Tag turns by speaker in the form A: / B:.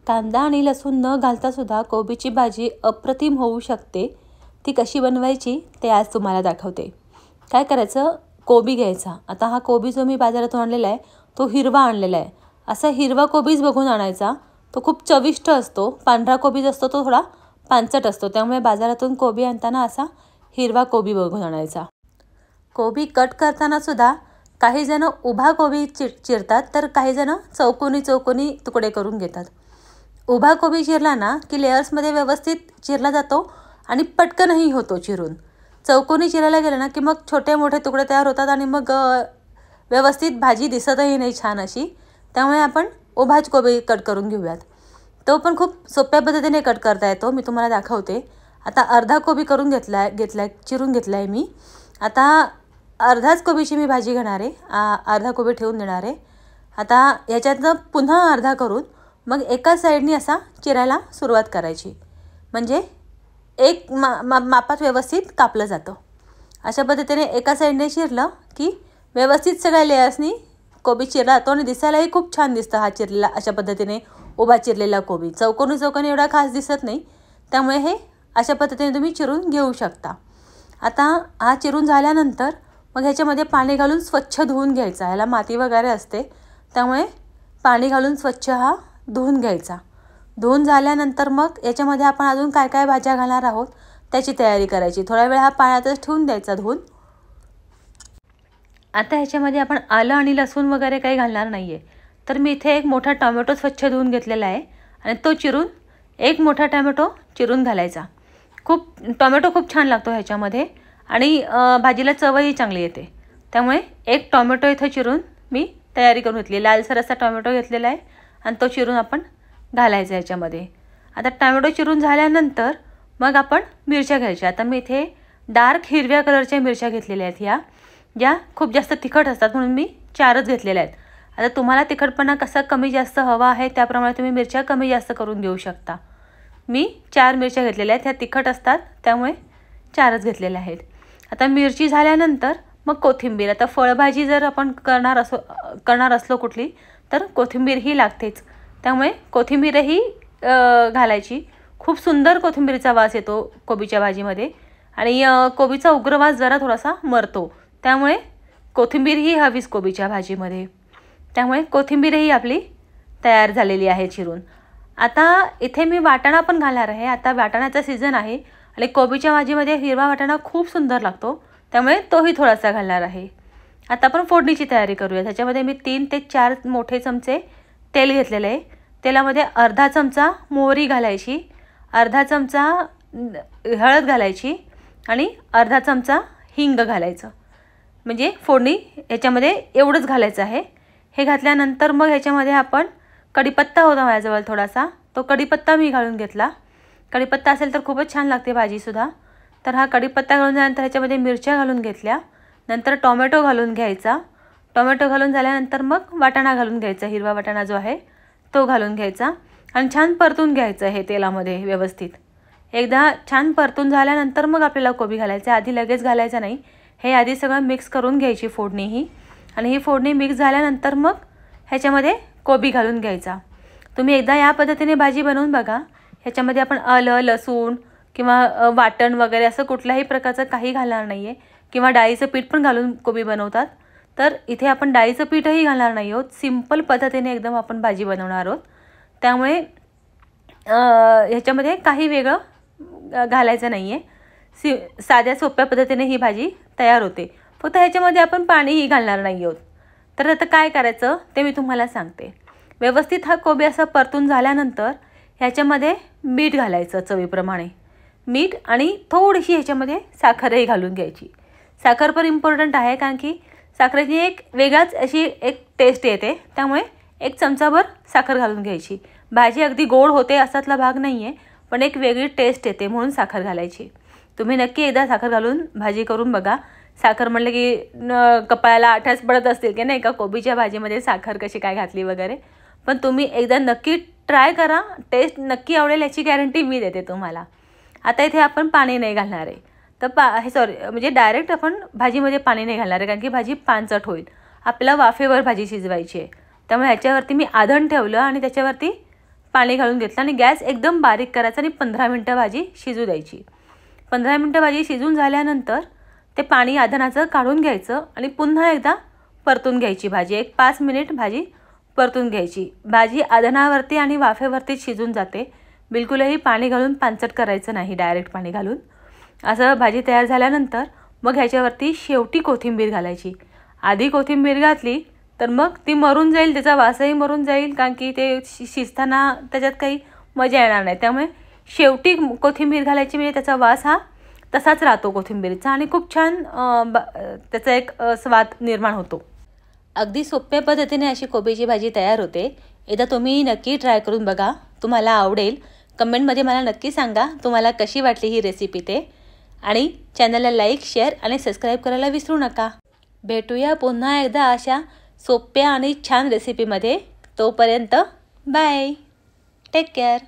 A: कांदा आणि लसूण न घालता सुद्धा कोबीची भाजी अप्रतिम होऊ शकते। ती कशी बनवायची ते आज तुम्हाला दाखवते। काय करायचं, कोबी घ्यायचा। आता हा कोबी जो मी बाजारातून आणलेला आहे तो हिरवा आणलेला आहे। असा हिरवा कोबीच बघून आणायचा, तो खूप चविष्ट असतो। पांढरा कोबीज असतो तो थोडा पांचट असतो, त्यामुळे बाजारातून कोबी आणताना असा हिरवा कोबी बघून आणायचा। कोबी कट करताना सुद्धा काही जण उभा कोबी चिरतात, तर काही जण चौकोनी चौकोनी तुकडे करून घेतात। उभा कोबी चिरला ना की लेयर्समध्ये व्यवस्थित चिरला जातो आणि पटकनही होतो चिरून। चौकोनी चिरायला गेलं ना की मग छोटे मोठे तुकडे तयार होतात आणि मग व्यवस्थित भाजी दिसतही नाही छान अशी। त्यामुळे आपण उभाच कोबी कट करून घेऊयात। तो पण खूप सोप्या पद्धतीने कट करता येतो, मी तुम्हाला दाखवते। आता अर्धा कोबी करून चिरून घेतलाय मी। आता अर्धाच कोबीची मी भाजी घेणार आहे, अर्धा कोबी ठेवून देणार आहे। आता याच्यातनं पुन्हा अर्धा करून मग एका साईडनी असा चिरायला सुरुवात करायची, म्हणजे एक मापात व्यवस्थित कापलं जातं। अशा पद्धतीने एका साईडने चिरलं की व्यवस्थित सगळ्या लेयर्सनी कोबी चिरला जातो आणि दिसायलाही खूप छान दिसतं हा चिरलेला अशा पद्धतीने उभा चिरलेला कोबी। चौकोनी चौकोनी एवढा खास दिसत नाही, त्यामुळे हे अशा पद्धतीने तुम्ही चिरून घेऊ शकता। आता हा चिरून झाल्यानंतर मग ह्याच्यामध्ये पाणी घालून स्वच्छ धुवून घ्यायचा। ह्याला माती वगैरे असते, त्यामुळे पाणी घालून स्वच्छ हा धुवून घ्यायचा। धुवून झाल्यानंतर मग याच्यामध्ये आपण अजून काय काय भाज्या घालणार आहोत त्याची तयारी करायची। थोडा वेळ हा पाण्यातच ठेवून द्यायचा धुवून। आता ह्याच्यामध्ये आपण आलं आणि लसूण वगैरे काही घालणार नाही आहे, तर मी इथे एक मोठा टोमॅटो स्वच्छ धुवून घेतलेला आहे आणि तो चिरून एक मोठा टोमॅटो चिरून घालायचा। टोमॅटो खूप छान लागतो ह्याच्यामध्ये आणि भाजीला चवही चांगली येते, त्यामुळे एक टोमॅटो इथे चिरून मी तयारी करून घेतली। लालसर असा टोमॅटो घेतलेला आहे आणि तो चिरून आपण घालायचा ह्याच्यामध्ये। आता टोमॅटो चिरून झाल्यानंतर मग आपण मिरच्या घ्यायच्या। आता मी इथे डार्क हिरव्या कलरच्या मिरच्या घेतलेल्या आहेत, ज्या खूप जास्त तिखट असतात म्हणून मी 4च घेतलेल्या आहेत। आता तुम्हाला तिखटपणा कसा कमी जास्त हवा आहे त्याप्रमाणे तुम्ही मिरच्या कमी जास्त करून घेऊ शकता। मी 4 मिरच्या घेतलेल्या आहेत, ह्या तिखट असतात त्यामुळे 4च घेतलेल्या आहेत। आता मिरची झाल्यानंतर मग कोथिंबीर। आता फळभाजी जर आपण करणार असलो कुठली तर कोथिंबीर ही लागतेच, त्यामुळे कोथिंबीरही घालायची। खूप सुंदर कोथिंबीरचा वास येतो कोबीच्या भाजीमध्ये आणि कोबीचा उग्रवास जरा थोडासा मरतो, त्यामुळे कोथिंबीरही हवीच कोबीच्या भाजीमध्ये। त्यामुळे कोथिंबीरही आपली तयार झालेली आहे चिरून। आता इथे मी वाटाणा पण घालणार आहे। आता वाटाण्याचा सीझन आहे आणि कोबीच्या भाजीमध्ये हिरवा वाटाणा खूप सुंदर लागतो, त्यामुळे तोही थोडासा घालणार आहे। आता आपण फोडणीची तयारी करूया। त्याच्यामध्ये मी 3 ते 4 मोठे चमचे तेल घेतलेले आहे। तेलामध्ये अर्धा चमचा मोहरी घालायची, अर्धा चमचा हळद घालायची आणि अर्धा चमचा हिंग घालायचं, म्हणजे फोडणी ह्याच्यामध्ये एवढंच घालायचं आहे। हे घातल्यानंतर मग ह्याच्यामध्ये आपण कढीपत्ता होता माझ्याजवळ थोडासा, तो कढीपत्ता मी घालून घेतला। कढीपत्ता असेल तर खूपच छान लागते भाजीसुद्धा। तर हा कढीपत्ता घालून झाल्यानंतर ह्याच्यामध्ये मिरच्या घालून घेतल्या, नंतर टोमॅटो घालून घ्यायचा। टोमॅटो घालून झाल्यानंतर मग वाटाणा घालून घ्यायचा, हिरवा वाटाणा जो आहे तो घालून घ्यायचा आणि छान परतून घ्यायचं हे तेलामध्ये व्यवस्थित। एकदा छान परतून झाल्यानंतर मग आपल्याला कोबी घालायचं, आधी लगेच घालायचं नाही। हे आधी सगळं मिक्स करून घ्यायची फोडणी ही, आणि ही फोडणी मिक्स झाल्यानंतर मग ह्याच्यामध्ये कोबी घालून घ्यायचा। तुम्ही एकदा या पद्धतीने भाजी बनवून बघा। ह्याच्यामध्ये आपण आलं लसूण किंवा वाटण वगैरे असं कुठल्याही प्रकारचं काही घालणार नाही आहे, किंवा डाळीचं पीठ पण घालून कोबी बनवतात, तर इथे आपण डाळीचं पीठही घालणार नाही आहोत। सिंपल पद्धतीने एकदम आपण भाजी बनवणार आहोत, त्यामुळे ह्याच्यामध्ये काही वेगळं घालायचं नाही आहे। साध्या सोप्या पद्धतीने ही भाजी तयार होते, फक्त ह्याच्यामध्ये आपण पाणीही घालणार नाही आहोत। तर आता काय करायचं ते मी तुम्हाला सांगते। व्यवस्थित हा कोबी असा परतून झाल्यानंतर ह्याच्यामध्ये मीठ घालायचं चवीप्रमाणे, मीठ आणि थोडीशी ह्याच्यामध्ये साखरही घालून घ्यायची। साखर पण इम्पॉर्टंट आहे, कारण की साखरेची एक वेगळाच अशी एक टेस्ट येते, त्यामुळे 1 चमचाभर साखर घालून घ्यायची। भाजी अगदी गोड होते असातला भाग नाही आहे, पण एक वेगळी टेस्ट येते म्हणून साखर घालायची। तुम्ही नक्की एकदा साखर घालून भाजी करून बघा। साखर म्हणलं की कपाळाला आठ्याच पडत असतील की नाही का, कोबीच्या भाजीमध्ये साखर कशी काय घातली वगैरे, पण तुम्ही एकदा नक्की ट्राय करा, टेस्ट नक्की आवडेल याची गॅरंटी मी देते तुम्हाला। आता इथे आपण पाणी नाही घालणार आहे, तर म्हणजे डायरेक्ट आपण भाजीमध्ये पाणी नाही घालणार आहे, कारण की भाजी पांचट होईल। आपल्याला वाफेवर भाजी शिजवायची आहे, त्यामुळे ह्याच्यावरती मी आधण ठेवलं आणि त्याच्यावरती पाणी घालून घेतलं आणि गॅस एकदम बारीक करायचा आणि 15 मिनटं भाजी शिजू द्यायची. 15 मिनटं भाजी शिजून झाल्यानंतर ते पाणी आधणाचं काढून घ्यायचं आणि पुन्हा एकदा परतून घ्यायची भाजी. एक 5 मिनिट भाजी परतून घ्यायची. भाजी आधणावरती आणि वाफेवरती शिजून जाते. बिलकुलही पाणी घालून पांचट करायचं नाही, डायरेक्ट पाणी घालून. असं भाजी तयार झाल्यानंतर मग ह्याच्यावरती शेवटी कोथिंबीर घालायची. आधी कोथिंबीर घातली तर मग ती मरून जाईल, त्याचा वासही मरून जाईल, कारण की ते शिजताना त्याच्यात काही मजा येणार नाही. त्यामुळे शेवटी कोथिंबीर घालायची, म्हणजे त्याचा वास हा तसाच राहतो कोथिंबीरीचा आणि खूप छान त्याचा एक स्वाद निर्माण होतो. अगदी सोप्या पद्धतीने अशी कोबीची भाजी तयार होते. एकदा तुम्ही नक्की ट्राय करून बघा, तुम्हाला आवडेल. कमेंटमध्ये मला नक्की सांगा तुम्हाला कशी वाटली ही रेसिपी ते. आणि चॅनलला लाईक, शेअर आणि सबस्क्राईब करायला विसरू नका. भेटूया पुन्हा एकदा अशा सोप्या आणि छान रेसिपीमध्ये. तोपर्यंत बाय, टेक केअर.